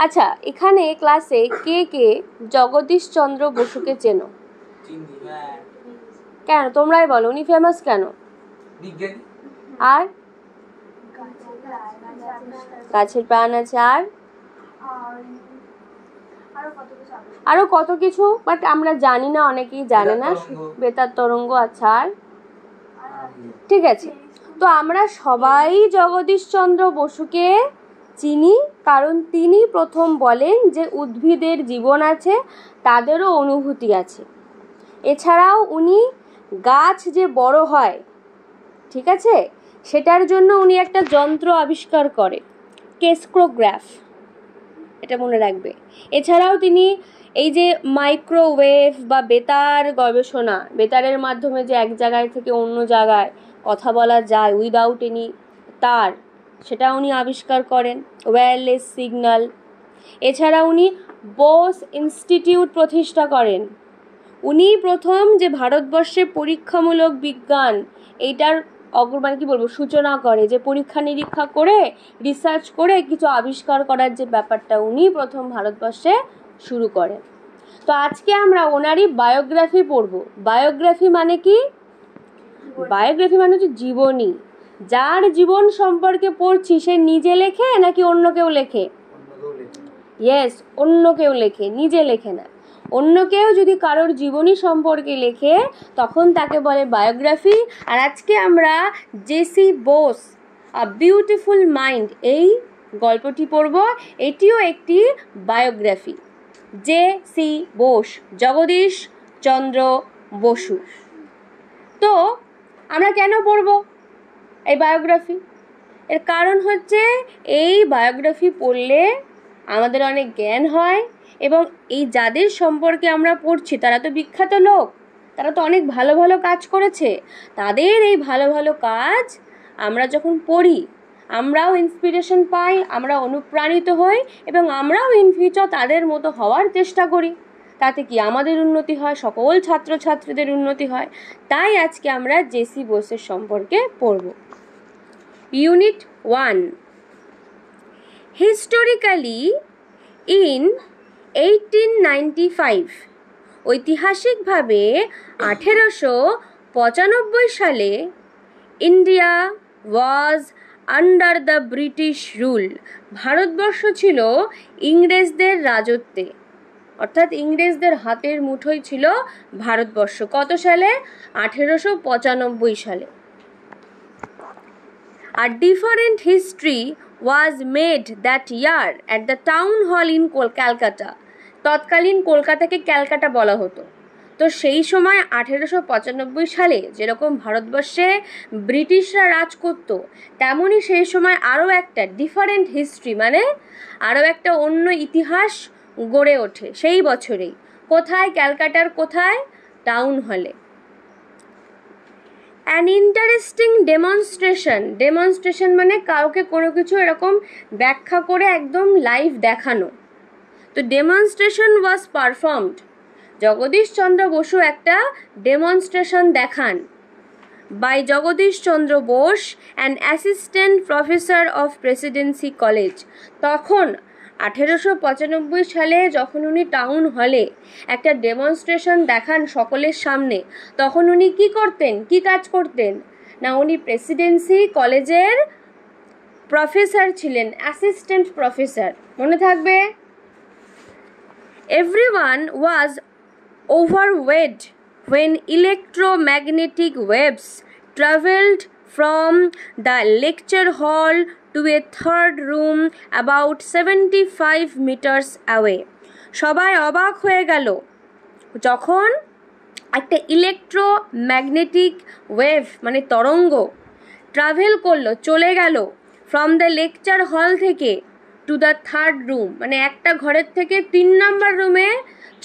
আচ্ছা, এখানে ক্লাসে কে কে জগদীশচন্দ্র বসুকে চেনো? কেন তোমরাই বলো, উনি ফেমাস কেন? আর গাছের প্রাণ আছে, আর আরো কত কিছু, বাট আমরা জানি না, অনেকেই জানে না। বেতার তরঙ্গ। আচ্ছা, আর ঠিক আছে। তো আমরা সবাই জগদীশচন্দ্র বসুকে চিনি, কারণ তিনি প্রথম বলেন যে উদ্ভিদের জীবন আছে, তাদেরও অনুভূতি আছে। এছাড়াও উনি গাছ যে বড় হয়, ঠিক আছে, সেটার জন্য উনি একটা যন্ত্র আবিষ্কার করে, কেস্ক্রোগ্রাফ, এটা মনে রাখবে। এছাড়াও তিনি এই যে মাইক্রোওয়েভ বা বেতার গবেষণা, বেতারের মাধ্যমে যে এক জায়গায় থেকে অন্য জায়গায় কথা বলা যায় উইদাউট এনি তার, সেটা উনি আবিষ্কার করেন, ওয়্যারলেস সিগন্যাল। এছাড়া উনি বোস ইনস্টিটিউট প্রতিষ্ঠা করেন। উনি প্রথম যে ভারতবর্ষে পরীক্ষামূলক বিজ্ঞান এইটার মানে কি বলবো, সূচনা করে, যে পরীক্ষা নিরীক্ষা করে রিসার্চ করে কিছু আবিষ্কার করার যে ব্যাপারটা উনি প্রথম ভারতবর্ষে শুরু করেন। তো আজকে আমরা ওনারই বায়োগ্রাফি পড়ব। বায়োগ্রাফি মানে কি? বায়োগ্রাফি মানে হচ্ছে জীবনী। যার জীবন সম্পর্কে পড়ছি সে নিজে লেখে নাকি অন্য কেউ লেখে? ইয়েস, অন্য কেউ লেখে, নিজে লেখে না। অন্য কেউ যদি কারোর জীবনী সম্পর্কে লেখে তখন তাকে বলে বায়োগ্রাফি। আর আজকে আমরা J C Bose a beautiful mind এই গল্পটি পড়ব। এটিও একটি বায়োগ্রাফি। জেসি বোস, জগদীশ চন্দ্র বসু। তো আমরা কেন পড়ব এই বায়োগ্রাফি? এর কারণ হচ্ছে এই বায়োগ্রাফি পড়লে আমাদের অনেক জ্ঞান হয়, এবং এই যাদের সম্পর্কে আমরা পড়ছি তারা তো বিখ্যাত লোক, তারা তো অনেক ভালো ভালো কাজ করেছে। তাদের এই ভালো ভালো কাজ আমরা যখন পড়ি আমরাও ইন্সপিরেশন পাই, আমরা অনুপ্রাণিত হই, এবং আমরাও ইন ফিউচার তাদের মতো হওয়ার চেষ্টা করি। তাতে কি আমাদের উন্নতি হয়, সকল ছাত্রছাত্রীদের উন্নতি হয়। তাই আজকে আমরা জেসি বোসের সম্পর্কে পড়ব। ইউনিট 1, হিস্টোরিক্যালি ইন 1895, ঐতিহাসিকভাবে 1895 সালে India was under the British rule, Bharatvarsha ছিল ইংরেজদের রাজত্বে, অর্থাৎ ইংরেজদের হাতের মুঠোয় ছিল ভারতবর্ষ। কত সালে? 1895 সালে। A different history was made that year at the town hall in Calcutta. তৎকালীন কলকাতাকে ক্যালকাটা বলা হতো। তো সেই সময় 1895 সালে যেরকম ভারতবর্ষে ব্রিটিশরা রাজ করত, তেমনই সেই সময় আরও একটা ডিফারেন্ট হিস্ট্রি, মানে আরও একটা অন্য ইতিহাস গড়ে ওঠে সেই বছরেই। কোথায়? ক্যালকাটার কোথায়? টাউন হলে। অ্যান ইন্টারেস্টিং ডেমনস্ট্রেশন মানে কাউকে কোনো কিছু এরকম ব্যাখ্যা করে একদম লাইভ দেখানো। তো demonstration was performed, Jagadish Chandra Basu একটা ডেমনস্ট্রেশন দেখান, by Jagadish Chandra Bose an assistant professor of Presidency College. তখন 1895 সালে যখন উনি টাউন হলে একটা ডেমনস্ট্রেশন দেখান সকলের সামনে, তখন উনি কি করতেন, কি কাজ করতেন না, উনি প্রেসিডেন্সি কলেজের প্রফেসর ছিলেন, অ্যাসিস্ট্যান্ট প্রফেসর, মনে থাকবে। Everyone was overawed when electromagnetic waves traveled from the lecture hall to a third room about 75 meters away. সবাই অবাক হয়ে গেল যখন একটা ইলেকট্রোম্যাগনেটিক ওয়েভ মানে তরঙ্গ ট্রাভেল করলো, চলে গেল ফ্রম দ্য লেকচার হল থেকে টু দ্য থার্ড রুম, মানে একটা ঘরের থেকে 3 নম্বর রুমে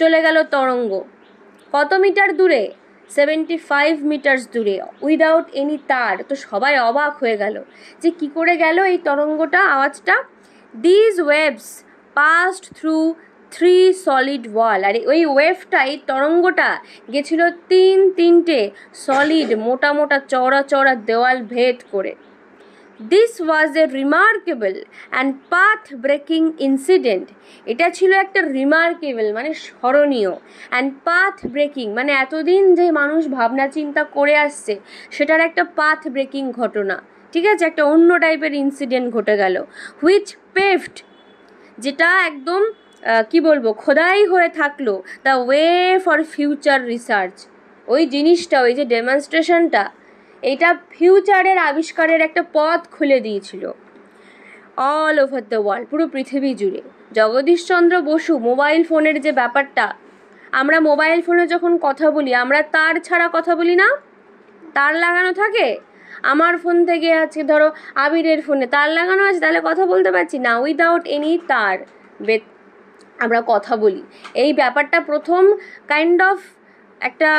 চলে গেল তরঙ্গ। কত মিটার দূরে? 75 মিটার্স দূরে, উইদাউট এনি তার। তো সবাই অবাক হয়ে গেল যে কি করে গেল এই তরঙ্গটা, আওয়াজটা। This waves passed through 3 solid wall, আর ওই ওয়েভটা, এই তরঙ্গটা গেছিল 3টে সলিড মোটা মোটা চওড়া চওড়া দেওয়াল ভেদ করে। This was a remarkable and path breaking incident. এটা ছিল একটা রিমার্কেবল মানে স্মরণীয়, অ্যান্ড পাথ ব্রেকিং মানে এতদিন যে মানুষ ভাবনা চিন্তা করে আসছে সেটার একটা পাথ ব্রেকিং ঘটনা, ঠিক আছে, একটা অন্য টাইপের ইনসিডেন্ট ঘটে গেল। হুইচ পেভড, যেটা একদম কি বলবো খোদাই হয়ে থাকলো the way for future research. ওই জিনিসটা, ওই যে ডেমনস্ট্রেশনটা, এটা ফিউচারের আবিষ্কারের একটা পথ খুলে দিয়েছিল অল ওভার দ্য ওয়ার্ল্ড, পুরো পৃথিবী জুড়ে। জগদীশচন্দ্র বসু মোবাইল ফোনের যে ব্যাপারটা, আমরা মোবাইল ফোনে যখন কথা বলি আমরা তার ছাড়া কথা বলি না, তার লাগানো থাকে। আমার ফোন থেকে আছে ধরো আবিরের ফোনে তার লাগানো আছে, তাহলে কথা বলতে পারছি না। উইদাউট এনি তার আমরা কথা বলি। এই ব্যাপারটা প্রথম কাইন্ড অফ একটা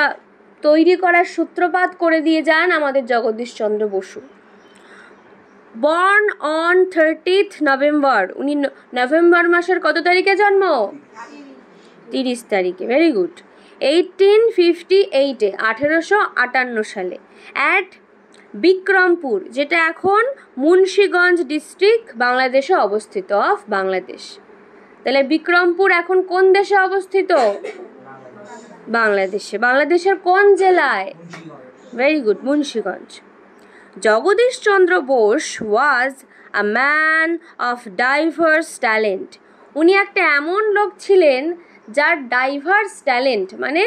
তৈরি করার সূত্রপাত করে দিয়ে যান আমাদের Jagadish Chandra Basu. Born on 30th November, উনি নভেম্বর মাসের কত তারিখে জন্ম? 30 তারিখে, ভেরি গুড। 1858-এ 1858 সালে অ্যাট বিক্রমপুর, যেটা এখন মুন্সিগঞ্জ ডিস্ট্রিক্ট বাংলাদেশে অবস্থিত, অফ বাংলাদেশ। তাহলে বিক্রমপুর এখন কোন দেশে অবস্থিত? বাংলাদেশে। বাংলাদেশের কোন জেলায়? Very good, Munshiganj. Jagadish Chandra Bose was a man of diverse talent. উনি একটা এমন লোক ছিলেন যার ডাইভার্স ট্যালেন্ট মানে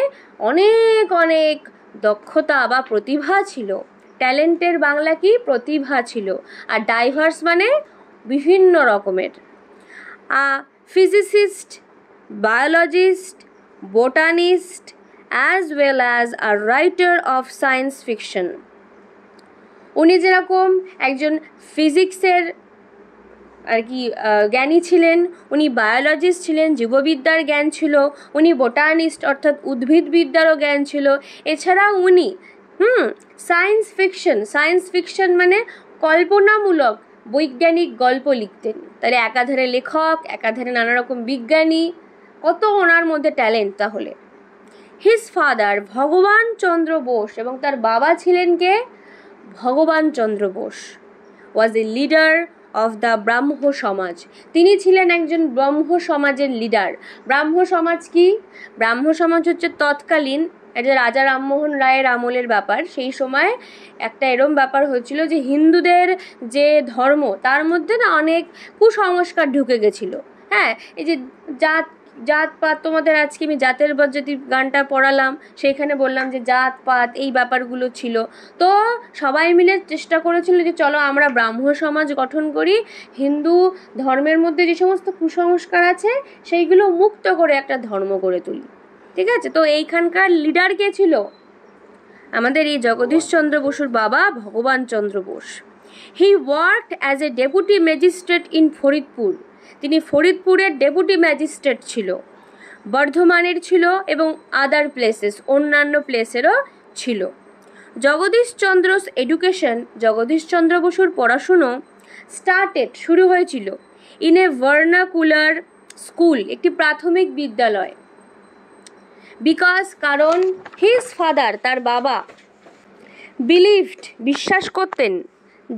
অনেক অনেক দক্ষতা বা প্রতিভা ছিল। ট্যালেন্টের বাংলা কি? প্রতিভা ছিল। আর ডাইভার্স মানে বিভিন্ন রকমের। physicist, biologist, botanist, as well as a writer of science fiction. উনি যেরকম একজন ফিজিক্সের আর কি জ্ঞানী ছিলেন, উনি বায়োলজিস্ট ছিলেন, জীববিদ্যার জ্ঞান ছিল, উনি বোটানিস্ট অর্থাৎ উদ্ভিদবিদ্যারও জ্ঞান ছিল। এছাড়াও উনি সায়েন্স ফিকশন মানে কল্পনামূলক বৈজ্ঞানিক গল্প লিখতেন। তাহলে একাধারে লেখক, একাধারে নানা রকম বিজ্ঞানী, কত ওনার মধ্যে ট্যালেন্ট। তাহলে হিজ ফাদার ভগবান চন্দ্র বোস, এবং তার বাবা ছিলেন কে? ভগবান চন্দ্র বোস, ওয়াজ এ লিডার অফ দ্য ব্রাহ্ম সমাজ। তিনি ছিলেন একজন ব্রাহ্ম সমাজের লিডার। ব্রাহ্ম সমাজ কি? ব্রাহ্ম সমাজ হচ্ছে তৎকালীন এটা রাজা রামমোহন রায়ের আমলের ব্যাপার। সেই সময় একটা এরম ব্যাপার হয়েছিল যে হিন্দুদের যে ধর্ম তার মধ্যে না অনেক কুসংস্কার ঢুকে গেছিলো। হ্যাঁ, এই যে জাতপাত, তোমাদের আজকে আমি জাতের বজ্জাতি গানটা পড়ালাম, সেইখানে বললাম যে জাতপাত এই ব্যাপারগুলো ছিল। তো সবাই মিলে চেষ্টা করেছিল যে চলো আমরা ব্রাহ্ম সমাজ গঠন করি, হিন্দু ধর্মের মধ্যে যে সমস্ত কুসংস্কার আছে সেইগুলো মুক্ত করে একটা ধর্ম গড়ে তুলি। ঠিক আছে, তো এইখানকার লিডার কে ছিল? আমাদের এই জগদীশচন্দ্র বসুর বাবা Bhagwan Chandra Bose. He worked as a deputy magistrate in Faridpur. তিনি ফরিদপুরের ডেপুটি ম্যাজিস্ট্রেট ছিল, বর্ধমানের ছিল এবং আদার প্লেসেস অন্যান্য প্লেসেরও ছিল। জগদীশচন্দ্রস এডুকেশন, জগদীশচন্দ্র বসুর পড়াশুনো স্টার্টেড শুরু হয়েছিল ইন এ ভার্নাকুলার স্কুল, একটি প্রাথমিক বিদ্যালয়। বিকজ কারণ হিজ ফাদার তার বাবা বিলিভড বিশ্বাস করতেন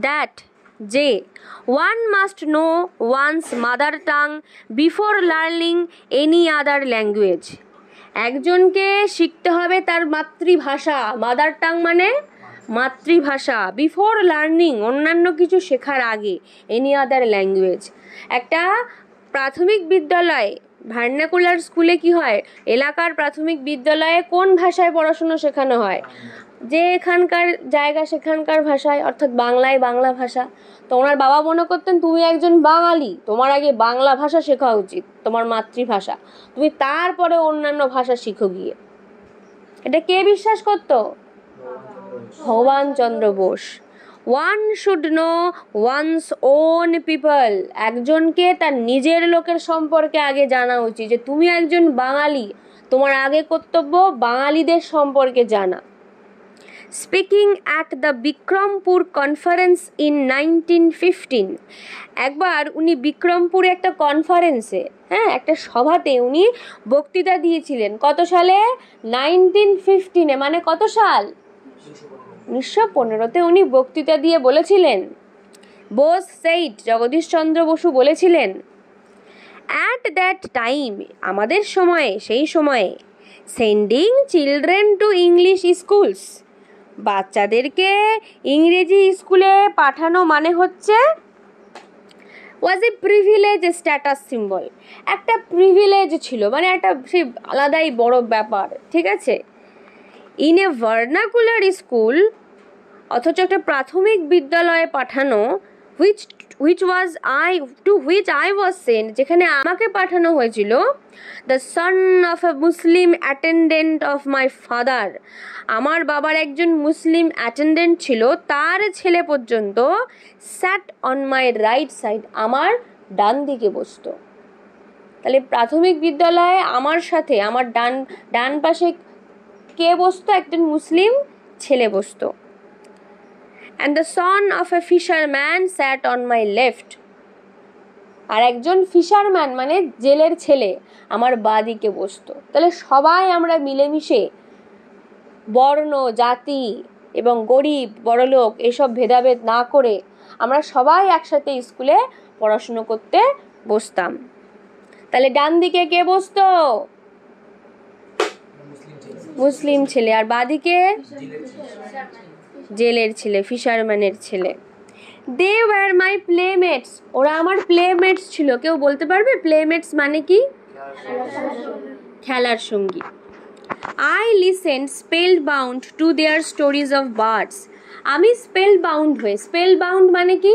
দ্যাট যে one must know one's mother tongue before learning any other language. একজনকে শিখতে হবে তার মাতৃভাষা, মাদার টাং মানে মাতৃভাষা, বিফোর লার্নিং অন্যান্য কিছু শেখার আগে, এনি আদার ল্যাঙ্গুয়েজ। একটা প্রাথমিক বিদ্যালয় ভার্নাকুলার স্কুলে কি হয়? এলাকার প্রাথমিক বিদ্যালয়ে কোন ভাষায় পড়াশুনো শেখানো হয়? যে এখানকার জায়গা সেখানকার ভাষায়, অর্থাৎ বাংলায় বাংলা ভাষা। তো ওনার বাবা মনে করতেন তুমি একজন বাঙালি, তোমার আগে বাংলা ভাষা শেখা উচিত, তোমার মাতৃভাষা, তুমি তারপরে অন্যান্য ভাষা শিখো গিয়ে। এটা কে বিশ্বাস করতো? Bhagaban Chandra Bose. One should know one's own people, একজনকে তার নিজের লোকের সম্পর্কে আগে জানা উচিত। যে তুমি একজন বাঙালি, তোমার আগে কর্তব্য বাঙালিদের সম্পর্কে জানা। Speaking at the Bikrampur conference in 1915, একবার উনি বিক্রমপুরে একটা কনফারেন্সে, একটা সভাতে উনি বক্তৃতা দিয়েছিলেন। কত সালে? 1915, মানে কত সাল? 1915-তে উনি বক্তৃতা দিয়ে বলেছিলেন বোস সেইড, জগদীশচন্দ্র বসু বলেছিলেন, অ্যাট দ্যাট টাইম, আমাদের সময়ে, সেই সময়ে, sending children to English schools, বাচ্চাদেরকে ইংরেজি স্কুলে পাঠানো মানে হচ্ছে ওয়াজ এ প্রিভিলেজ স্ট্যাটাস সিম্বল, একটা প্রিভিলেজ ছিল, মানে একটা সেই আলাদাই বড় ব্যাপার, ঠিক আছে। ইন এ ভার্নাকুলার স্কুল, অথচ একটা প্রাথমিক বিদ্যালয়ে পাঠানো, which was I was sent, যেখানে আমাকে পাঠানো হয়েছিল, the son of a Muslim attendant of my father, আমার বাবার একজন মুসলিম অ্যাটেন্ডেন্ট ছিল, তার ছেলে পর্যন্ত sat on my right side, আমার ডান দিকে বসতো। তাহলে প্রাথমিক বিদ্যালয়ে আমার সাথে আমার ডান পাশে কে বসতো? একজন মুসলিম ছেলে বসতো। and the son of a fisherman sat on my left, আর একজন ফিশারম্যান মানে জেলের ছেলে আমার বাঁ দিকে বসতো। তাহলে সবাই আমরা মিলেমিশে বর্ণ, জাতি এবং গরিব বড়লোক এসব ভেদাভেদ না করে আমরা সবাই একসাথে স্কুলে পড়াশুনো করতে বসতাম। তাহলে ডান দিকে কে বসতো? মুসলিম ছেলে, আর বাঁ দিকে জেলের ছেলে, ফিশারম্যানের ছেলে। দে ওয়ার মাই প্লেমেটস, ওরা আমার প্লেমেটস ছিল। কেউ বলতে পারবে প্লেমেটস মানে কি? খেলার সঙ্গী। I listen spell bound to their stories of birds, আমি স্পেল বাউন্ড হয়ে, স্পেল বাউন্ড মানে কি?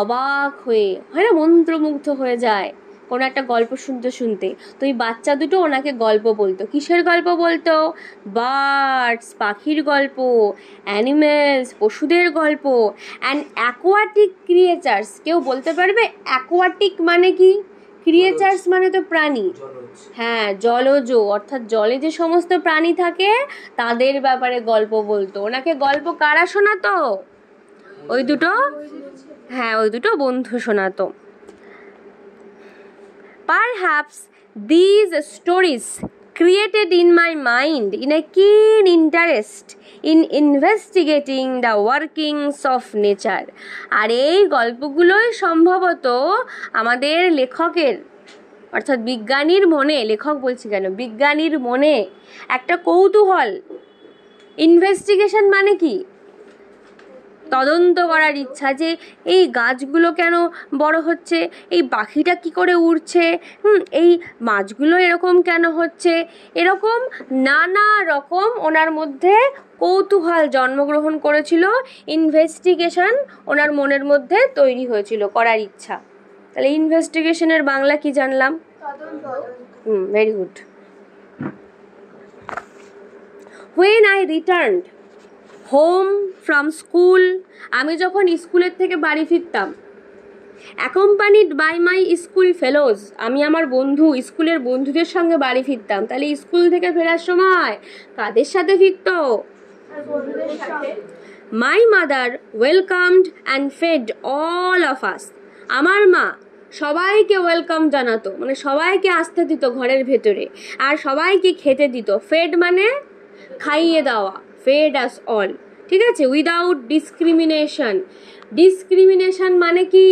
অবাক হয়ে, হয় না, মন্ত্রমুগ্ধ হয়ে যায় কোনো একটা গল্প শুনতে শুনতে। তো এই বাচ্চা দুটো ওনাকে গল্প বলতো। কিসের গল্প বলতো? বার্ডস, পাখির গল্প, অ্যানিমেলস, পশুদের গল্প, অ্যান্ড অ্যাকোয়াটিক ক্রিয়েচার্স। কেউ বলতে পারবে অ্যাকোয়াটিক মানে কি? ক্রিয়েচার্স মানে তো প্রাণী, হ্যাঁ, জলজ, অর্থাৎ জলে যে সমস্ত প্রাণী থাকে তাদের ব্যাপারে গল্প বলতো। ওনাকে গল্প কারা শোনাতো? ওই দুটো, হ্যাঁ, ওই দুটো বন্ধু শোনাতো। Perhaps these stories created in my mind in a keen interest in investigating the workings of nature, আর এই গল্পগুলোই সম্ভবত আমাদের লেখকের, অর্থাৎ বিজ্ঞানীর মনে, লেখক বলছি কেন, বিজ্ঞানীর মনে একটা কৌতূহল, ইনভেস্টিগেশন মানে কি? তদন্ত করার ইচ্ছা, যে এই গাছগুলো কেন বড় হচ্ছে, এই পাখিটা কি করে উড়ছে, এই মাছগুলো এরকম কেন হচ্ছে, এরকম নানা রকম ওনার মধ্যে কৌতূহল জন্মগ্রহণ করেছিল, ইনভেস্টিগেশন ওনার মনের মধ্যে তৈরি হয়েছিল, করার ইচ্ছা। তাহলে ইনভেস্টিগেশনের বাংলা কি জানলাম? Very good. When I returned home from school, আমি যখন স্কুলের থেকে বাড়ি ফিরতাম, অ্যাকম্পানিড বাই মাই স্কুল ফেলোজ, আমি আমার বন্ধু, স্কুলের বন্ধুদের সঙ্গে বাড়ি ফিরতাম। তাহলে স্কুল থেকে ফেরার সময় কাদের সাথে ফিরত? My mother welcomed and fed all of us, আমার মা সবাইকে ওয়েলকাম জানাতো, মানে সবাইকে আসতে দিত ঘরের ভেতরে, আর সবাইকে খেতে দিত। ফেড মানে খাইয়ে দেওয়া, ফেড আস অল, ঠিক আছে, উইদাউট ডিসক্রিমিনেশন। ডিসক্রিমিনেশন মানে কি?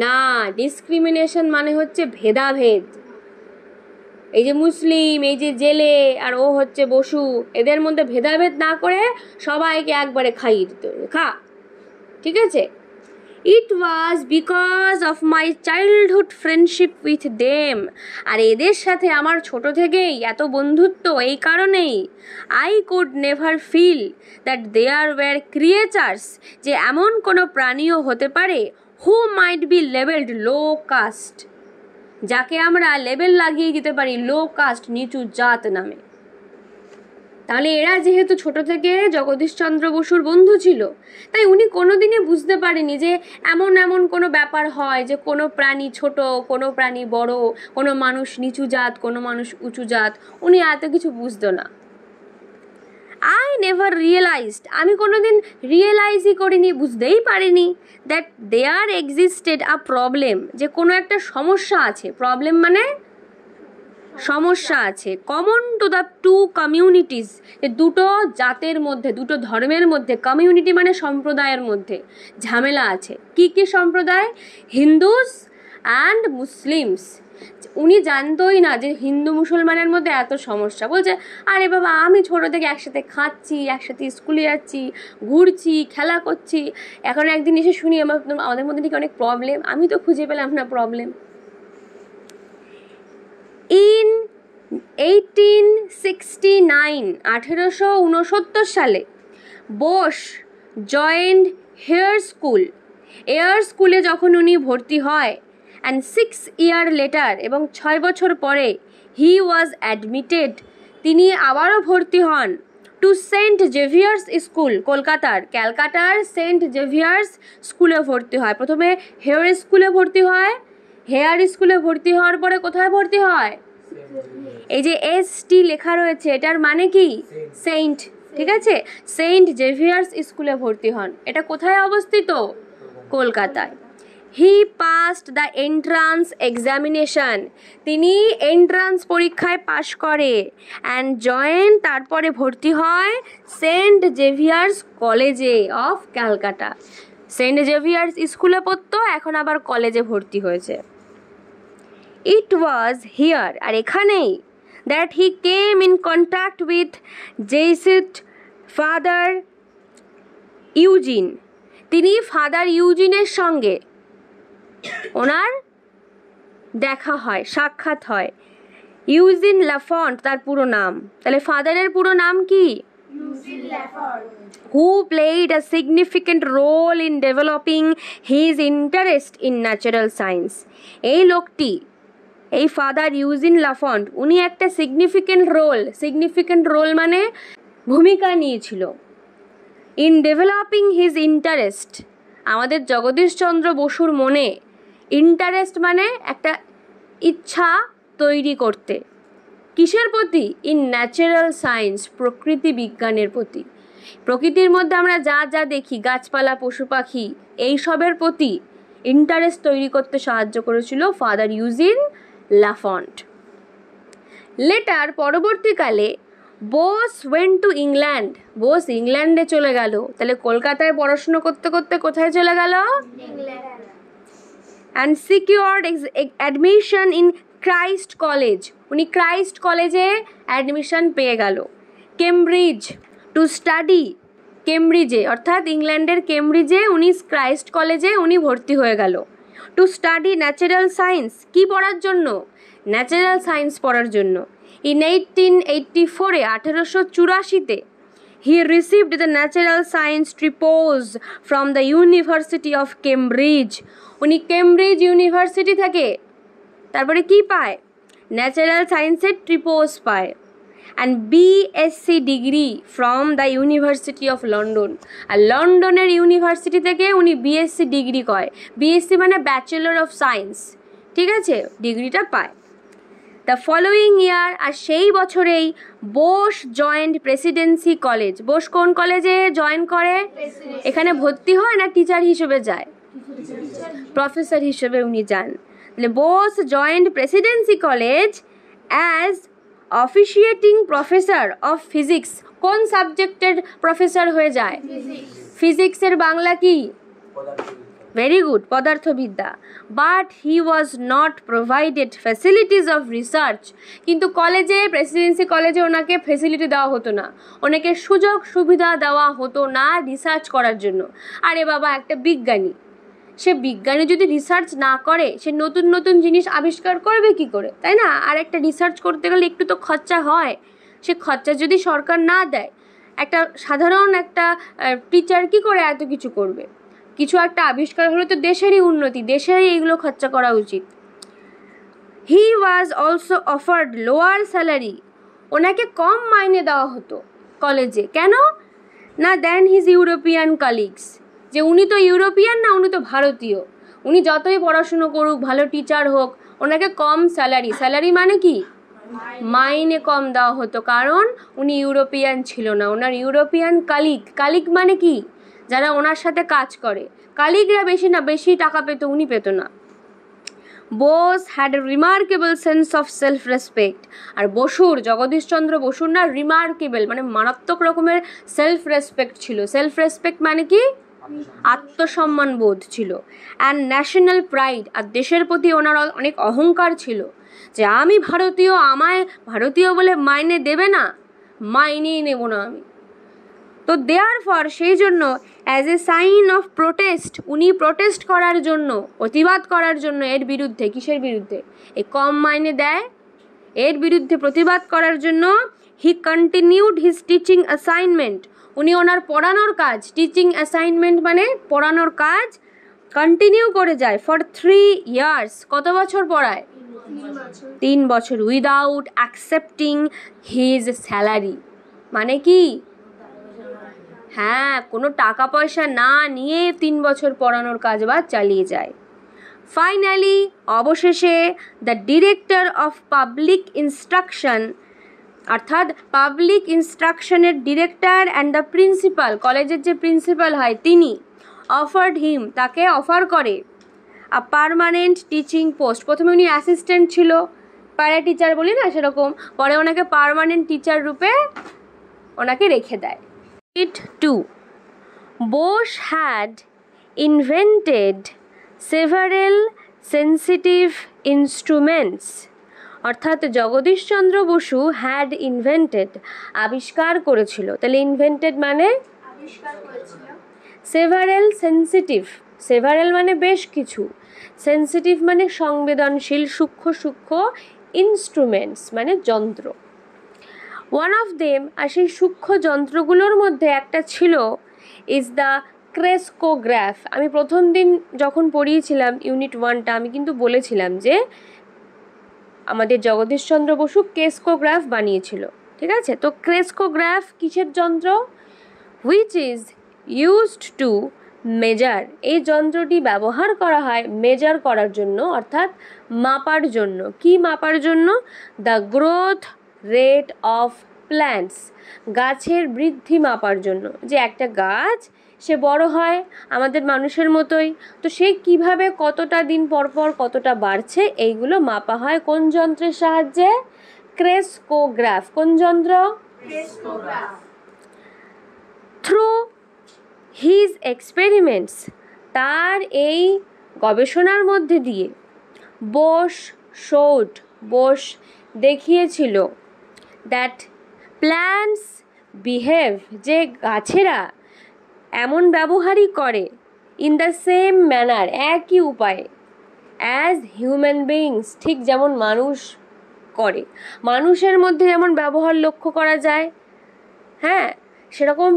না, ডিসক্রিমিনেশন মানে হচ্ছে ভেদাভেদ। এই যে মুসলিম, এই যে জেলে, আর ও হচ্ছে বসু, এদের মধ্যে ভেদাভেদ না করে সবাইকে একবারে খাইয়ে দিত, খা, ঠিক আছে। It was because of my childhood friendship with them, আর এদের সাথে আমার ছোট থেকেই এত বন্ধুত্ব, এই কারণেই I could never feel that there were creatures, যে এমন কোনো প্রাণীও হতে পারে, who might be labelled low caste, যাকে আমরা লেবেল লাগিয়ে দিতে পারি লো কাস্ট, নিচু জাত নামে। তাহলে এরা যেহেতু ছোট থেকে জগদীশচন্দ্র বসুর বন্ধু ছিল, তাই উনি কোনোদিনই বুঝতে পারেনি যে এমন এমন কোনো ব্যাপার হয় যে কোনো প্রাণী ছোট, কোনো প্রাণী বড়, কোনো মানুষ নিচু জাত, কোনো মানুষ উঁচু জাত, উনি এত কিছু বুঝতো না। আই নেভার রিয়েলাইজড, আমি কোনোদিন রিয়েলাইজই করিনি, বুঝতেই পারিনি, that there existed a problem, যে কোনো একটা সমস্যা আছে। প্রবলেম মানে সমস্যা আছে। Common to the two communities, দুটো জাতের মধ্যে, দুটো ধর্মের মধ্যে, কমিউনিটি মানে সম্প্রদায়ের মধ্যে ঝামেলা আছে। কি কি সম্প্রদায়? Hindus and Muslims. উনি জানতোই না যে হিন্দু মুসলমানের মধ্যে এত সমস্যা। বলছে আরে বাবা, আমি ছোটো থেকে একসাথে খাচ্ছি, একসাথে স্কুলে যাচ্ছি, ঘুরছি, খেলা করছি, এখন একদিন এসে শুনি আমাদের মধ্যে নাকি অনেক প্রবলেম। আমি তো খুঁজে পেলাম না প্রবলেম। ইন 1869 1869 সালে বোস জয়েন্ড হেয়ার স্কুল। এয়ার স্কুলে যখন উনি ভর্তি হয়, অ্যান্ড 6 years later, এবং 6 বছর পরে হি ওয়াজ অ্যাডমিটেড, তিনি আবারও ভর্তি হন টু সেন্ট জেভিয়ার্স স্কুল, ক্যালকাটার সেন্ট জেভিয়ার্স স্কুলে ভর্তি হয়। প্রথমে হেয়ার স্কুলে ভর্তি হয়, হেয়ার স্কুলে ভর্তি হওয়ার পরে কোথায় ভর্তি হয়? এই যে ST লেখা রয়েছে, এটার মানে কি? সেন্ট। ঠিক আছে, সেন্ট জেভিয়ার্স স্কুলে ভর্তি হন। এটা কোথায় অবস্থিত? কলকাতায়। হি পাসড দ্য এন্ট্রান্স এক্সামিনেশন, তিনি এন্ট্রান্স পরীক্ষায় পাশ করে, অ্যান্ড জয়েন, তারপরে ভর্তি হয় সেন্ট জেভিয়ার্স কলেজে অফ ক্যালকাটা। সেন্ট জেভিয়ার্স স্কুলে পড়তো, এখন আবার কলেজে ভর্তি হয়েছে। ইট ওয়াজ হিয়ার, আর এখানেই, that he came in contact with Jesuit father Eugene, তিনি ফাদার ইউজিনের সঙ্গে ওনার দেখা হয়, সাক্ষাৎ হয়। ইউজিন লাফন্ট তার পুরো নাম। তাহলে ফাদারের পুরো নাম কি? who played a significant role in developing his interest in natural science. এই লোকটি, এই ফাদার ইউজিন লাফন্ট, উনি একটা সিগনিফিক্যান্ট রোল মানে ভূমিকা নিয়েছিল ইন ডেভেলপিং হিজ ইন্টারেস্ট, আমাদের জগদীশচন্দ্র বসুর মনে ইন্টারেস্ট মানে একটা ইচ্ছা তৈরি করতে। কিসের প্রতি? ইন ন্যাচারাল সায়েন্স, প্রকৃতি বিজ্ঞানের প্রতি। প্রকৃতির মধ্যে আমরা যা যা দেখি, গাছপালা, পশু পাখি, এইসবের প্রতি ইন্টারেস্ট তৈরি করতে সাহায্য করেছিল ফাদার ইউজিন লাফন্ট। লেটার, পরবর্তীকালে, Bose went to England, Bose ইংল্যান্ডে চলে গেল। তাহলে কলকাতায় পড়াশুনো করতে করতে কোথায় চলে গেল? And secured admission in Christ college, উনি ক্রাইস্ট কলেজে অ্যাডমিশন পেয়ে গেল। কেমব্রিজ, টু স্টাডি, কেমব্রিজে অর্থাৎ ইংল্যান্ডের কেমব্রিজে উনি ক্রাইস্ট কলেজে উনি ভর্তি হয়ে গেল। টু স্টাডি ন্যাচারাল সায়েন্স, কি পড়ার জন্য? ন্যাচারাল সায়েন্স পড়ার জন্য। In 1884 1884 he received the natural science tripos from the University of Cambridge, উনি কেমব্রিজ ইউনিভার্সিটি থেকে তারপরে কি পায়? ন্যাচারাল সায়েন্সের ট্রিপোজ পায়। And BSc degree from the university of London, আর লন্ডনের ইউনিভার্সিটি থেকে উনি BSc ডিগ্রি কয়। BSc মানে ব্যাচেলর অফ সায়েন্স, ঠিক আছে, ডিগ্রিটা পায়। দ্য ফলোয়িং ইয়ার, আর সেই বছরেই Bose joined Presidency college. Bose কোন কলেজে জয়েন করে? এখানে ভর্তি হয় না টিচার হিসেবে যায়? প্রফেসর হিসেবে উনি যান। তাহলে Bose joined Presidency College as officiating professor of physics. কোন সাবজেক্টের প্রফেসর হয়ে যায়? ফিজিক্সের বাংলা কি? ভেরি গুড, পদার্থবিদ্যা। But he was not provided facilities of research, কিন্তু কলেজে, প্রেসিডেন্সি কলেজে ওনাকে ফ্যাসিলিটি দেওয়া হতো না, ওনাকে সুযোগ সুবিধা দেওয়া হতো না রিসার্চ করার জন্য। আরে বাবা, একটা বিজ্ঞানী, সে বিজ্ঞানী যদি রিসার্চ না করে, সে নতুন নতুন জিনিস আবিষ্কার করবে কি করে, তাই না? আর একটা রিসার্চ করতে গেলে একটু তো খরচা হয়, সে খরচা যদি সরকার না দেয়, একটা সাধারণ একটা টিচার কি করে এত কিছু করবে? কিছু একটা আবিষ্কার হলে তো দেশেরই উন্নতি, দেশেরই এইগুলো খরচা করা উচিত। He was also offered lower salary, ওনাকে কম মাইনে দেওয়া হতো কলেজে। কেন না? দেন হিজ ইউরোপিয়ান কালিগস, যে উনি তো ইউরোপিয়ান না, উনি তো ভারতীয়, উনি যতই পড়াশুনো করুক, ভালো টিচার হোক, ওনাকে কম স্যালারি, স্যালারি মানে কি? মাইনে কম দেওয়া হতো, কারণ উনি ইউরোপিয়ান ছিল না। ওনার ইউরোপিয়ান কালিগ মানে কি? যারা ওনার সাথে কাজ করে, কালিগরা বেশি টাকা পেত, উনি পেত না। Bose had a remarkable sense of self respect. আর বসুর, জগদীশচন্দ্র বসুর না রিমার্কেবল মানে মারাত্মক রকমের সেলফ রেসপেক্ট ছিল। সেলফ রেসপেক্ট মানে কি? আত্মসম্মান বোধ ছিল। অ্যান্ড ন্যাশনাল প্রাইড, আর দেশের প্রতি ওনার অনেক অহংকার ছিল যে আমি ভারতীয়, আমায় ভারতীয় বলে মাইনে দেবে না, মাইনেই নেব না আমি। তো দেয়ার ফর সেই জন্য as a sign of protest, উনি প্রোটেস্ট করার জন্য, প্রতিবাদ করার জন্য এর বিরুদ্ধে, কিসের বিরুদ্ধে? এই কম মাইনে দেয় এর বিরুদ্ধে প্রতিবাদ করার জন্য হি কন্টিনিউড হিজ টিচিং অ্যাসাইনমেন্ট, উনি ওনার পড়ানোর কাজ, টিচিং অ্যাসাইনমেন্ট মানে পড়ানোর কাজ কন্টিনিউ করে যায় ফর 3 years। কত বছর পড়ায়? 3 বছর। উইদাউট অ্যাকসেপ্টিং হিজ স্যালারি, মানে কি? হ্যাঁ, কোনো টাকা পয়সা না নিয়ে 3 বছর পড়ানোর কাজ বা চালিয়ে যায়। ফাইনালি, অবশেষে the director of public instruction, অর্থাৎ পাবলিক ইনস্ট্রাকশনের ডিরেক্টর অ্যান্ড দ্য প্রিন্সিপাল, কলেজের যে প্রিন্সিপাল হয় তিনি, অফার্ড হিম, তাকে অফার করে আ পার্মানেন্ট টিচিং পোস্ট। প্রথমে উনি অ্যাসিস্ট্যান্ট ছিল, প্যারা টিচার বলি না সেরকম, পরে ওনাকে পার্মানেন্ট টিচার রূপে ওনাকে রেখে দেয়। It 2. Bose had invented several sensitive instruments, অর্থাৎ জগদীশচন্দ্র বসু হ্যাড ইনভেন্টেড, আবিষ্কার করেছিল। তাহলে ইনভেন্টেড মানে আবিষ্কার করেছিল। সেভারেল সেন্সিটিভ, সেভারেল মানে বেশ কিছু, সেন্সিটিভ মানে সংবেদনশীল, সূক্ষ্ম সূক্ষ্ম, ইনস্ট্রুমেন্টস মানে যন্ত্র। ওয়ান অফ দেম, আর সেই সূক্ষ্ম যন্ত্রগুলোর মধ্যে একটা ছিল ইজ দ্য ক্রেস্কোগ্রাফ। আমি প্রথম দিন যখন পড়িয়েছিলাম ইউনিট 1টা, আমি কিন্তু বলেছিলাম যে আমাদের জগদীশচন্দ্র বসু ক্রেস্কোগ্রাফ বানিয়েছিল, ঠিক আছে? তো ক্রেস্কোগ্রাফ কিসের যন্ত্র? Which is used to measure, এই যন্ত্রটি ব্যবহার করা হয় মেজার করার জন্য, অর্থাৎ মাপার জন্য। কি মাপার জন্য? The growth rate of plants, গাছের বৃদ্ধি মাপার জন্য। যে একটা গাছ সে বড় হয় আমাদের মানুষের মতোই, তো সে কিভাবে কতটা দিন পর পর কতটা বাড়ছে এইগুলো মাপা হয় কোন যন্ত্রের সাহায্যে? ক্রেস্কোগ্রাফ। কোন যন্ত্র? ক্রেস্কোগ্রাফ। থ্রু হিজ এক্সপেরিমেন্টস, তার এই গবেষণার মধ্যে দিয়ে বোস দেখিয়েছিল দ্যাট প্ল্যান্টস বিহেভ, যে গাছেরা এমন ব্যবহারই করে ইন দ্য সেম ম্যানার, একই উপায়ে অ্যাজ হিউম্যান বিইংস, ঠিক যেমন মানুষ করে। মানুষের মধ্যে যেমন ব্যবহার লক্ষ্য করা যায়, হ্যাঁ, সেরকম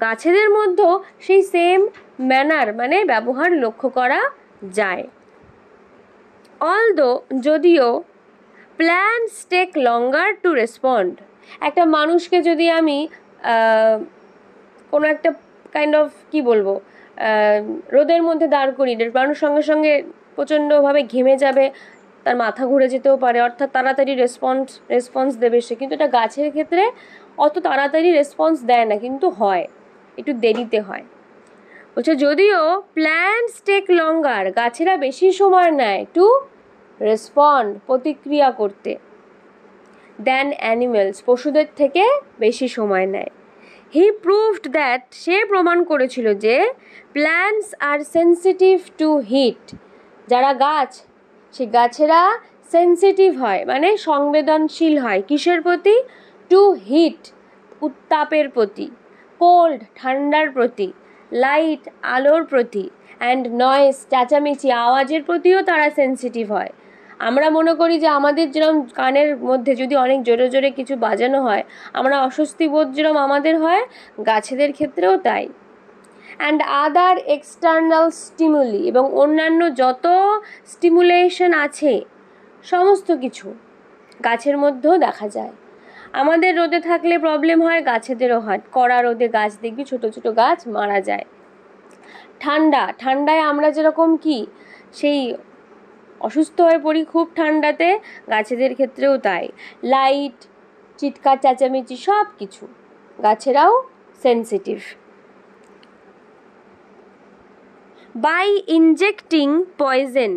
গাছেদের মধ্যেও সেই সেম ম্যানার মানে ব্যবহার লক্ষ্য করা যায়। অলদো, যদিও plants take longer to respond, একটা মানুষকে যদি আমি কোনো একটা কাইন্ড অফ কি বলবো, রোদের মধ্যে দাঁড় করিয়ে, মানুষ সঙ্গে সঙ্গে প্রচণ্ডভাবে ঘেমে যাবে, তার মাথা ঘুরে যেতেও পারে, অর্থাৎ তাড়াতাড়ি রেসপন্স দেবে সে, কিন্তু এটা গাছের ক্ষেত্রে অত তাড়াতাড়ি রেসপন্স দেয় না, কিন্তু হয়, একটু দেরিতে হয়। বলছে যদিও প্ল্যান্টস টেক লঙ্গার, গাছেরা বেশি সময় নেয় টু রেসপন্ড, প্রতিক্রিয়া করতে, দ্যান অ্যানিমেলস, পশুদের থেকে বেশি সময় নেয়। হি প্রুভড দ্যাট, সে প্রমাণ করেছিল যে plants are sensitive to heat, যারা গাছ, সে গাছেরা সেন্সিটিভ হয় মানে সংবেদনশীল হয় কিসের প্রতি? টু হিট, উত্তাপের প্রতি, কোল্ড, ঠান্ডার প্রতি, লাইট, আলোর প্রতি, অ্যান্ড নয়েজ, চেঁচামেচি, আওয়াজের প্রতিও তারা সেন্সিটিভ হয়। আমরা মনে করি যে আমাদের যেরকম কানের মধ্যে যদি অনেক জোরে জোরে কিছু বাজানো হয় আমরা অস্বস্তি বোধ যেরকম আমাদের হয়, গাছেদের ক্ষেত্রেও তাই। অ্যান্ড আদার এক্সটার্নাল স্টিমুলি, এবং অন্যান্য যত স্টিমুলেশন আছে সমস্ত কিছু গাছের মধ্যেও দেখা যায়। আমাদের রোদে থাকলে প্রবলেম হয়, গাছেদেরও হয়, কড়া রোদে গাছ দেখবি ছোট ছোট গাছ মারা যায়। ঠান্ডায় আমরা যেরকম কি সেই অসুস্থ হয়ে পড়ি খুব ঠান্ডাতে, গাছেদের ক্ষেত্রেও তাই। লাইট, চিৎকার চেঁচামেচি সব কিছু, গাছেরাও সেন্সিটিভ। বাই ইনজেক্টিং পয়জন,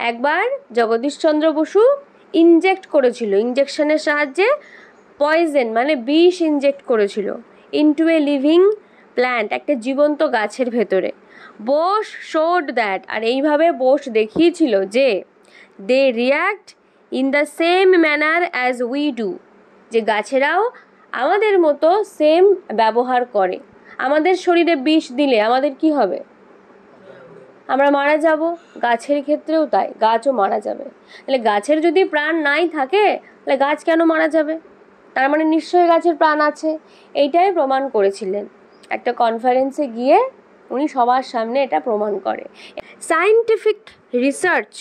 একবার জগদীশচন্দ্র বসু ইনজেক্ট করেছিল, ইনজেকশনের সাহায্যে পয়জন মানে বিষ ইনজেক্ট করেছিল ইনটু এ লিভিং প্ল্যান্ট, একটা জীবন্ত গাছের ভেতরে। বোস শোড দ্যাট, আর এইভাবে বোস দেখিয়েছিল যে they react in the same manner as we do, যে গাছেরাও আমাদের মতো সেম ব্যবহার করে। আমাদের শরীরে বিষ দিলে আমাদের কি হবে? আমরা মারা যাব। গাছের ক্ষেত্রেও তাই, গাছও মারা যাবে। তাহলে গাছের যদি প্রাণ নাই থাকে তাহলে গাছ কেন মারা যাবে? তার মানে নিশ্চয়ই গাছের প্রাণ আছে। এইটাই প্রমাণ করেছিলেন। একটা কনফারেন্সে গিয়ে উনি সবার সামনে এটা প্রমাণ করে। Scientific research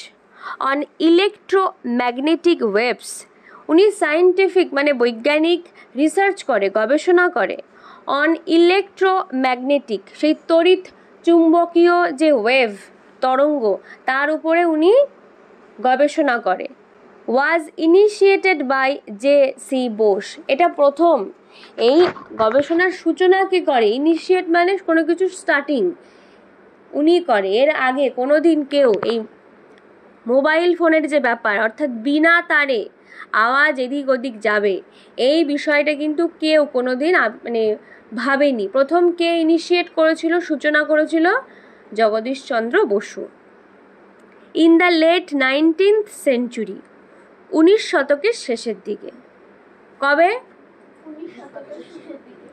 on electromagnetic waves, উনি সায়েন্টিফিক মানে বৈজ্ঞানিক রিসার্চ করে, গবেষণা করে অন ইলেকট্রোম্যাগনেটিক, সেই তড়িৎ চুম্বকীয় যে ওয়েভ তরঙ্গ, তার উপরে উনি গবেষণা করে। ওয়াজ ইনিশিয়েটেড বাই J.C. বোস, এটা প্রথম। এই গবেষণার সূচনা কে করে? ইনিশিয়েট মানে কোনো কিছু স্টার্টিং উনি করে। এর আগে কোনো দিন কেউ এই মোবাইল ফোনের যে ব্যাপার, অর্থাৎ বিনা তারে আওয়াজ এদিক ওদিক যাবে, এই বিষয়টা কিন্তু কেউ কোনো দিন মানে ভাবেনি। প্রথম কে ইনিশিয়েট করেছিল, সূচনা করেছিল? Jagadish Chandra Basu. In the late 19th century, 19 শতকের শেষের দিকে। কবে? 19 শতকের শেষের দিকে।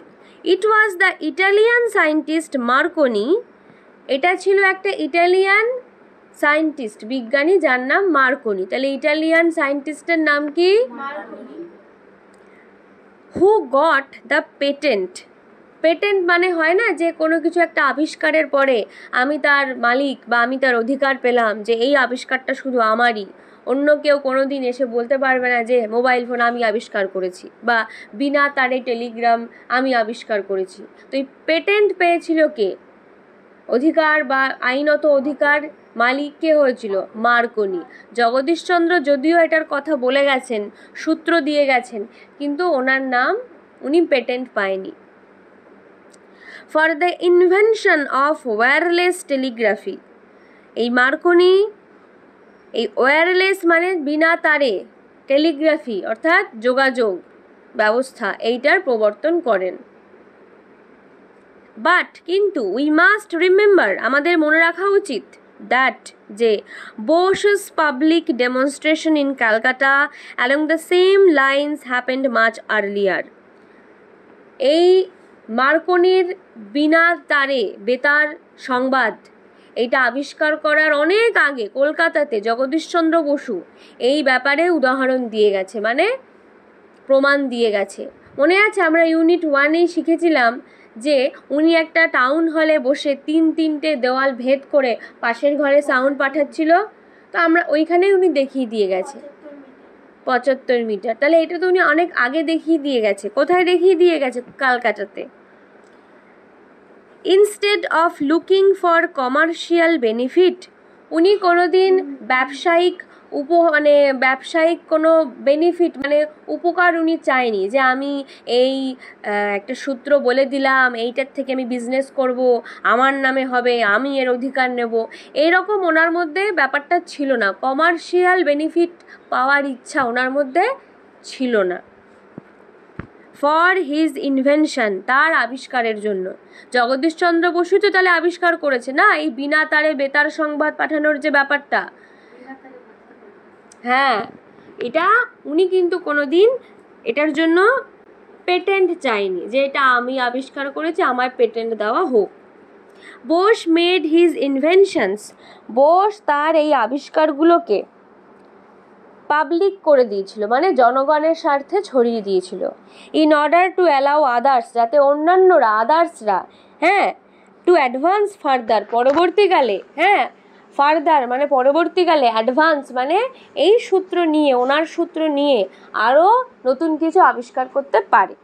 It was the Italian scientist Marconi, এটা ছিল একটা ইটালিয়ান সায়েন্টিস্ট, বিজ্ঞানী, যার নাম মার্কনি। তাহলে ইটালিয়ান সায়েন্টিস্টের নাম কি? Marconi. Who got the patent, patent মানে হয় না যে কোনো কিছু একটা আবিষ্কারের পরে আমি তার মালিক বা আমি তার অধিকার পেলাম, যে এই আবিষ্কারটা শুধু আমারই, অন্য কেউ কোনো দিন এসে বলতে পারবে না যে মোবাইল ফোন আমি আবিষ্কার করেছি বা বিনা তারে টেলিগ্রাম আমি আবিষ্কার করেছি। তো এই পেটেন্ট পেয়েছিল কে? অধিকার বা আইনত অধিকার মালিক কে হয়েছিল? মার্কনি। জগদীশচন্দ্র যদিও এটার কথা বলে গেছেন, সূত্র দিয়ে গেছেন, কিন্তু ওনার নাম, উনি পেটেন্ট পায়নি। For the invention of wireless telegraphy, এই মার্কনি এই ওয়্যারলেস মানে বিনা তারে, টেলিগ্রাফি অর্থাৎ যোগাযোগ ব্যবস্থা, এইটার প্রবর্তন করেন। বাট কিন্তু উই মাস্ট রিমেম্বার, আমাদের মনে রাখা উচিত, দ্যাট যে Bose's public demonstration in Calcutta along the same lines happened much earlier. এই মার্কনির বিনা তারে বেতার সংবাদ, এইটা আবিষ্কার করার অনেক আগে কলকাতাতে জগদীশচন্দ্র বসু এই ব্যাপারে উদাহরণ দিয়ে গেছে, মানে প্রমাণ দিয়ে গেছে। মনে আছে আমরা ইউনিট 1-এই শিখেছিলাম যে উনি একটা টাউন হলে বসে তিনটে দেওয়াল ভেদ করে পাশের ঘরে সাউন্ড পাঠাচ্ছিল, তো আমরা ওইখানেই উনি দেখিয়ে দিয়ে গেছে 75 মিটার। তাহলে এটা তো উনি অনেক আগে দেখিয়ে দিয়ে গেছে। কোথায় দেখিয়ে দিয়ে গেছে? কলকাতাতে। Instead of looking for commercial benefit, উনি কোনোদিন ব্যবসায়িক মানে ব্যবসায়িক কোনো বেনিফিট মানে উপকার উনি চায়নি, যে আমি এই একটা সূত্র বলে দিলাম, এইটার থেকে আমি বিজনেস করব, আমার নামে হবে, আমি এর অধিকার নেব, এইরকম ওনার মধ্যে ব্যাপারটা ছিল না। কমার্শিয়াল বেনিফিট পাওয়ার ইচ্ছা ওনার মধ্যে ছিল না। ফর হিজ ইনভেনশন, তার আবিষ্কারের জন্য। জগদীশচন্দ্র বসু তো তাহলে আবিষ্কার করেছে না এই বিনা তারে বেতার সংবাদ পাঠানোর যে ব্যাপারটা, হ্যাঁ, এটা উনি কিন্তু কোনোদিন এটার জন্য পেটেন্ট চাইনি, যে এটা আমি আবিষ্কার করেছি, আমার পেটেন্ট দেওয়া হোক। Bose made his inventions, Bose তার এই আবিষ্কারগুলোকে পাবলিক করে দিয়েছিল, মানে জনগণের স্বার্থে ছড়িয়ে দিয়েছিল। In order to allow others, যাতে অন্যান্যরা, আদার্সরা, হ্যাঁ, টু অ্যাডভান্স ফার্দার, পরবর্তীকালে, হ্যাঁ, ফার্দার মানে পরবর্তীকালে, অ্যাডভান্স মানে এই সূত্র নিয়ে, ওনার সূত্র নিয়ে আরও নতুন কিছু আবিষ্কার করতে পারে।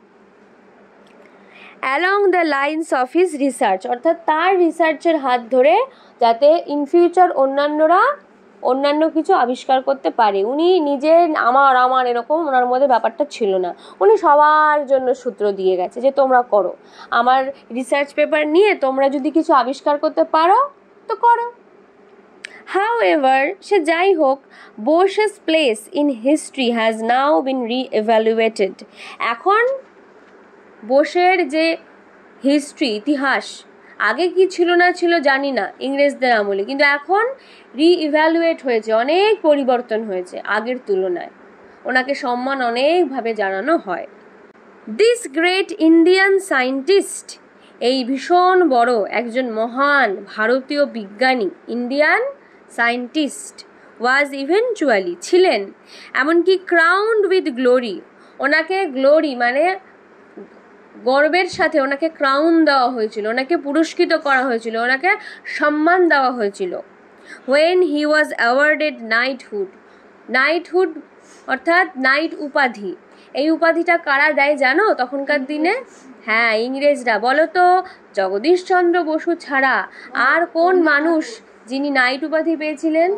Along the lines of his research, অর্থাৎ তার রিসার্চের হাত ধরে যাতে ইন ফিউচার অন্যান্যরা অন্যান্য কিছু আবিষ্কার করতে পারে। উনি নিজে আমার এরকম ওনার মধ্যে ব্যাপারটা ছিল না। উনি সবার জন্য সূত্র দিয়ে গেছে যে তোমরা করো, আমার রিসার্চ পেপার নিয়ে তোমরা যদি কিছু আবিষ্কার করতে পারো তো করো। However, সে যাই হোক, Bosch's place in history has now been re-evaluated. এখন বোসের যে হিস্ট্রি, ইতিহাস, আগে কি ছিল না ছিল জানি না ইংরেজদের আমলে, কিন্তু এখন রি-ইভ্যালুয়েট হয়েছে, অনেক পরিবর্তন হয়েছে আগের তুলনায়। ওনাকে সম্মান অনেকভাবে জানানো হয়। দিস গ্রেট ইন্ডিয়ান সায়েন্টিস্ট, এই ভীষণ বড় একজন মহান ভারতীয় বিজ্ঞানী, ইন্ডিয়ান সায়েন্টিস্ট, ওয়াজ ইভেনচুয়ালি, ছিলেন এমনকি ক্রাউন্ড উইথ গ্লোরি, ওনাকে গ্লোরি মানে গর্বের সাথে ওনাকে ক্রাউন দেওয়া হয়েছিল, ওনাকে পুরস্কৃত করা হয়েছিল, ওনাকে সম্মান দেওয়া হয়েছিল। when he was awarded knighthood, knighthood অর্থাৎ নাইট উপাধি, এই উপাধিটা কারা দেয় জানো তখনকার দিনে? হ্যাঁ, ইংরেজরা। বলো তো, জগদীশচন্দ্র বসু ছাড়া আর কোন মানুষ যিনি নাইট উপাধি পেয়েছিলেন?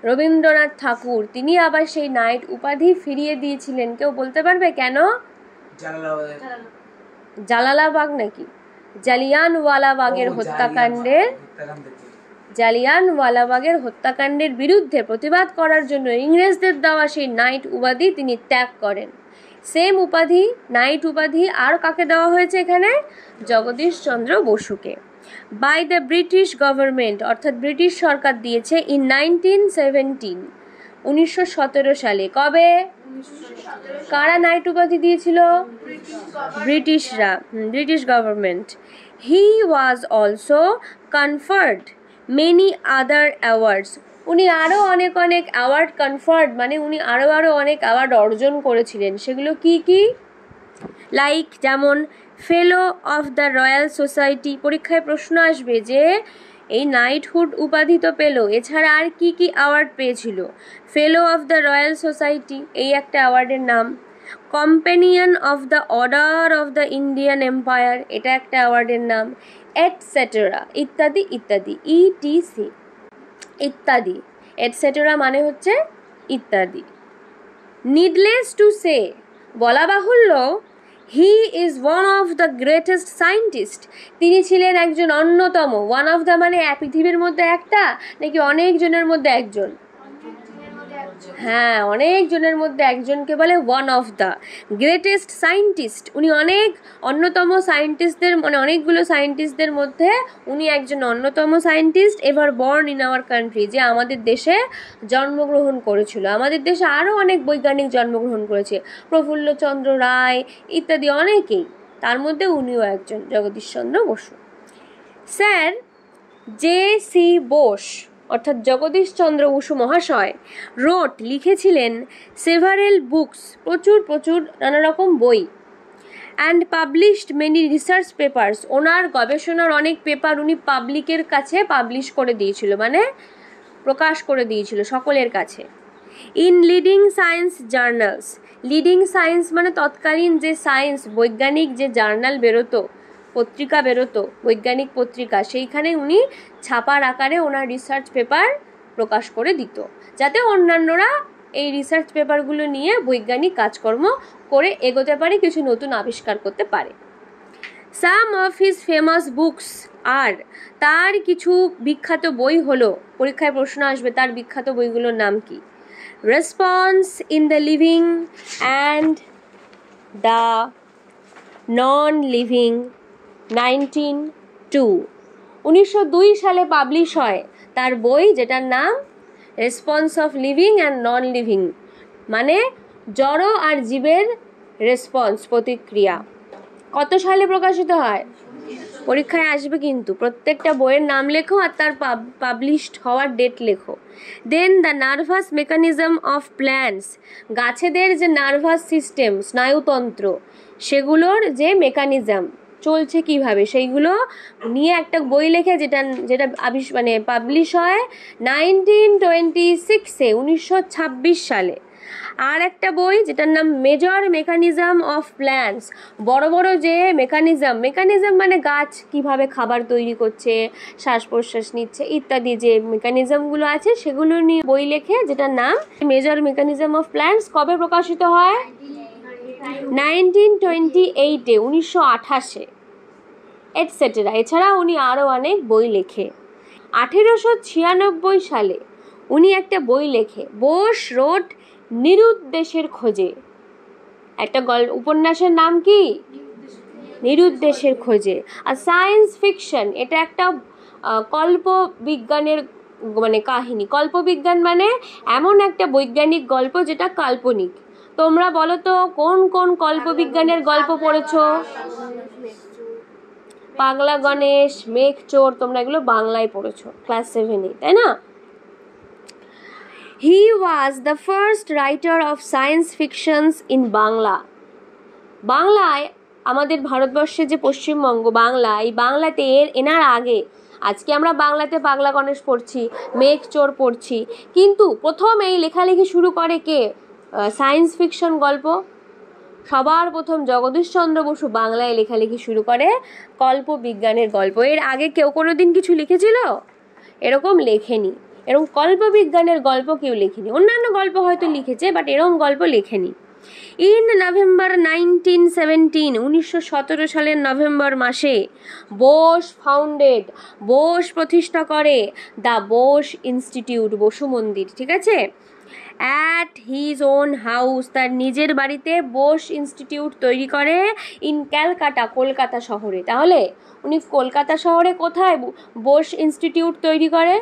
রবীন্দ্রনাথ ঠাকুর। তিনি আবার সেই নাইট উপাধি ফিরিয়ে দিয়েছিলেন। কেউ বলতে পারবে কেন? জালালাবাগ নাকি? জালিয়ানওয়ালাবাগের হত্যাকাণ্ডের, জালিয়ানওয়ালাবাগের হত্যাকাণ্ডের বিরুদ্ধে প্রতিবাদ করার জন্য ইংরেজদের দেওয়া সেই নাইট উপাধি তিনি ত্যাগ করেন। সেম উপাধি, নাইট উপাধি আর কাকে দেওয়া হয়েছে এখানে? জগদীশচন্দ্র বসুকে। বাই দ্য ব্রিটিশ গভর্নমেন্ট, অর্থাৎ ব্রিটিশ সরকার দিয়েছে ইন 1917, 1917 সালে। কবে? কারা নাইট উপাধি দিয়েছিল? ব্রিটিশরা, British government. He was also conferred many other awards, উনি আরও অনেক অনেক অ্যাওয়ার্ড কনফার্ড মানে উনি আরও অনেক অ্যাওয়ার্ড অর্জন করেছিলেন। সেগুলো কি কি? লাইক যেমন ফেলো অফ দ্য রয়্যাল সোসাইটি, পরীক্ষায় প্রশ্ন আসবে যে এই নাইটহুড উপাধি তো পেল, এছাড়া আর কি কি অ্যাওয়ার্ড পেয়েছিল? ফেলো অফ দ্য রয়্যাল সোসাইটি এই একটা অ্যাওয়ার্ডের নাম। Companion of the order of the Indian empire এটা একটা অ্যাওয়ার্ডের নাম, এটসেট্রা ইত্যাদি ইত্যাদি, ইটিসি ইত্যাদি। এটসেট্রা মানে হচ্ছে ইত্যাদি। নিডলেস টু সে, বলা বাহুল্য, he is one of the greatest scientist, তিনি ছিলেন একজন অন্যতম। ওয়ান অফ দ্য মানে পৃথিবীর মধ্যে একটা নাকি অনেক জনের মধ্যে একজন? হ্যাঁ, অনেক জনের মধ্যে একজনকে বলে one of the greatest scientist. উনি অনেক অন্যতম সায়েন্টিস্টদের মানে অনেকগুলো সায়েন্টিস্টদের মধ্যে উনি একজন অন্যতম scientist. Ever born in our country, যে আমাদের দেশে জন্মগ্রহণ করেছিল। আমাদের দেশে আরও অনেক বৈজ্ঞানিক জন্মগ্রহণ করেছে, প্রফুল্লচন্দ্র রায় ইত্যাদি অনেকেই, তার মধ্যে উনিও একজন, জগদীশচন্দ্র বসু। Sir J C. বোস অর্থাৎ জগদীশচন্দ্র বসু মহাশয় রোট লিখেছিলেন সেভারেল বুকস, প্রচুর নানা রকম বই, and published many research papers, ওনার গবেষণার অনেক পেপার উনি পাবলিকের কাছে পাবলিশ করে দিয়েছিল, মানে প্রকাশ করে দিয়েছিল সকলের কাছে। In leading science journals, leading science মানে তৎকালীন যে সায়েন্স বৈজ্ঞানিক যে জার্নাল বেরোতো, পত্রিকা বেরোতো, বৈজ্ঞানিক পত্রিকা, সেইখানে উনি ছাপার আকারে ওনার রিসার্চ পেপার প্রকাশ করে দিত, যাতে অন্যান্যরা এই রিসার্চ পেপারগুলো নিয়ে বৈজ্ঞানিক কাজকর্ম করে এগোতে পারে, কিছু নতুন আবিষ্কার করতে পারে। সাম অফ হিজ ফেমাস বুকস, আর তার কিছু বিখ্যাত বই হলো, পরীক্ষায় প্রশ্ন আসবে তার বিখ্যাত বইগুলোর নাম কি? Response in the living and the non living 1902, 1902 সালে পাবলিশ হয় তার বই, যেটার নাম response of living and non living, মানে জড় আর জীবের রেসপন্স, প্রতিক্রিয়া। কত সালে প্রকাশিত হয়? পরীক্ষায় আসবে কিন্তু, প্রত্যেকটা বইয়ের নাম লেখো আর তার পাবলিশড হওয়ার ডেট লেখো। Then the nervous mechanism of plants, গাছেদের যে নার্ভাস সিস্টেম, স্নায়ুতন্ত্র, সেগুলোর যে মেকানিজম চলছে কিভাবে, সেইগুলো নিয়ে একটা বই লেখে, যেটা মানে পাবলিশ হয় 1926-এ, 1926 সালে। আর একটা বই যেটার নাম মেজর মেকানিজম অফ প্ল্যান্টস, বড় যে মেকানিজম মানে গাছ কিভাবে খাবার তৈরি করছে, শ্বাস প্রশ্বাস নিচ্ছে ইত্যাদি যে মেকানিজমগুলো আছে সেগুলো নিয়ে বই লেখে, যেটার নাম মেজর মেকানিজম অফ প্ল্যান্টস। কবে প্রকাশিত হয়? 1928-এ, 1928-এ, এটসেট্রা। এছাড়া উনি আরও অনেক বই লেখে। 1896 সালে উনি একটা বই লেখে, বোস রোড নিরুদ্দেশের খোঁজে। একটা উপন্যাসের নাম কি? নিরুদ্দেশের খোঁজে। আর সায়েন্স ফিকশন, এটা একটা কল্প বিজ্ঞানের মানে কাহিনী। কল্পবিজ্ঞান মানে এমন একটা বৈজ্ঞানিক গল্প যেটা কাল্পনিক। তোমরা বলো তো কোন কোন কল্পবিজ্ঞানের গল্প পড়েছো? পাগলা গণেশ, মেঘচোর, তোমরা এগুলো বাংলায় পড়েছো ক্লাস 7-এ, তাই না? He was the first writer of science fictions in Bangla. বাংলায়, আমাদের ভারতবর্ষে যে পশ্চিমবঙ্গ বাংলা, এই বাংলাতে এনার আগে, আজকে আমরা বাংলাতে পাগলা গণেশ পড়ছি, মেঘচোর পড়ছি, কিন্তু প্রথম এই লেখালেখি শুরু করে কে? সায়েন্স ফিকশন গল্প। সবার প্রথম জগদীশচন্দ্র বসু বাংলায় লেখালেখি শুরু করে কল্প বিজ্ঞানের গল্প। এর আগে কেউ কোনোদিন কিছু লিখেছিল? এরকম লেখেনি। এরকম কল্পবিজ্ঞানের গল্প কেউ লেখেনি। অন্যান্য গল্প হয়তো লিখেছে, বাট এরকম গল্প লেখেনি। ইন নভেম্বর 1917 সালের নভেম্বর মাসে বোস ফাউন্ডেড, বোস প্রতিষ্ঠা করে দ্য বোস ইনস্টিটিউট, বসু মন্দির, ঠিক আছে? অ্যাট হিজ ওন হাউস, তার নিজের বাড়িতে বোস ইনস্টিটিউট তৈরি করে ইন ক্যালকাটা, কলকাতা শহরে। তাহলে উনি কলকাতা শহরে কোথায় বোস ইনস্টিটিউট তৈরি করে?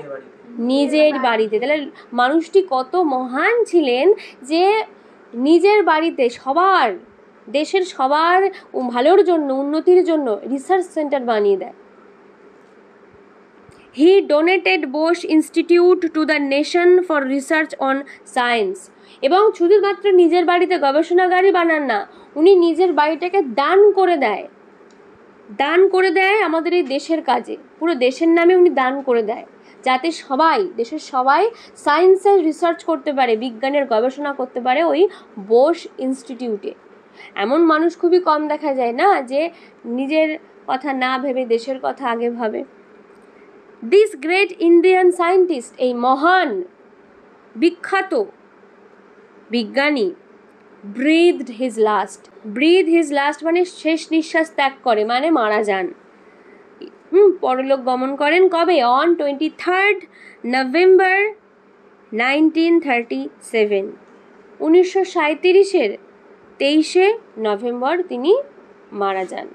নিজের বাড়িতে। তাহলে মানুষটি কত মহান ছিলেন যে নিজের বাড়িতে সবার, দেশের সবার ভালোর জন্য, উন্নতির জন্য রিসার্চ সেন্টার বানিয়ে দেয়। He donated Bosch Institute to the nation for research on science. এবং শুধুমাত্র নিজের বাড়িতে গবেষণাগারই বানান না, উনি নিজের বাড়িটাকে দান করে দেয়। দান করে দেয় আমাদের এই দেশের কাজে, পুরো দেশের নামে উনি দান করে দেয়, যাতে সবাই, দেশের সবাই সায়েন্সের রিসার্চ করতে পারে, বিজ্ঞানের গবেষণা করতে পারে ওই বোস ইনস্টিটিউটে। এমন মানুষ খুবই কম দেখা যায় না যে নিজের কথা না ভেবে দেশের কথা আগে ভাবে। দিস গ্রেট ইন্ডিয়ান সায়েন্টিস্ট, এই মহান বিখ্যাত বিজ্ঞানী, breathed his last. Breathe his last মানে শেষ নিঃশ্বাস ত্যাগ করে, মানে মারা যান, পরলোক গমন করেন। কবে? অন 23 নভেম্বর 1937, 1937-এর 23শে নভেম্বর তিনি মারা যান।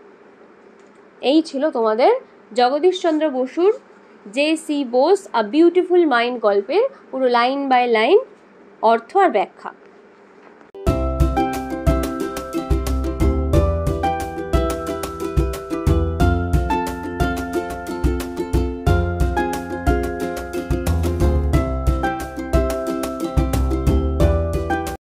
এই ছিল তোমাদের জগদীশচন্দ্র বসুর J C. Bose a beautiful mind গল্পের পুরো লাইন বাই লাইন অর্থ আর ব্যাখ্যা।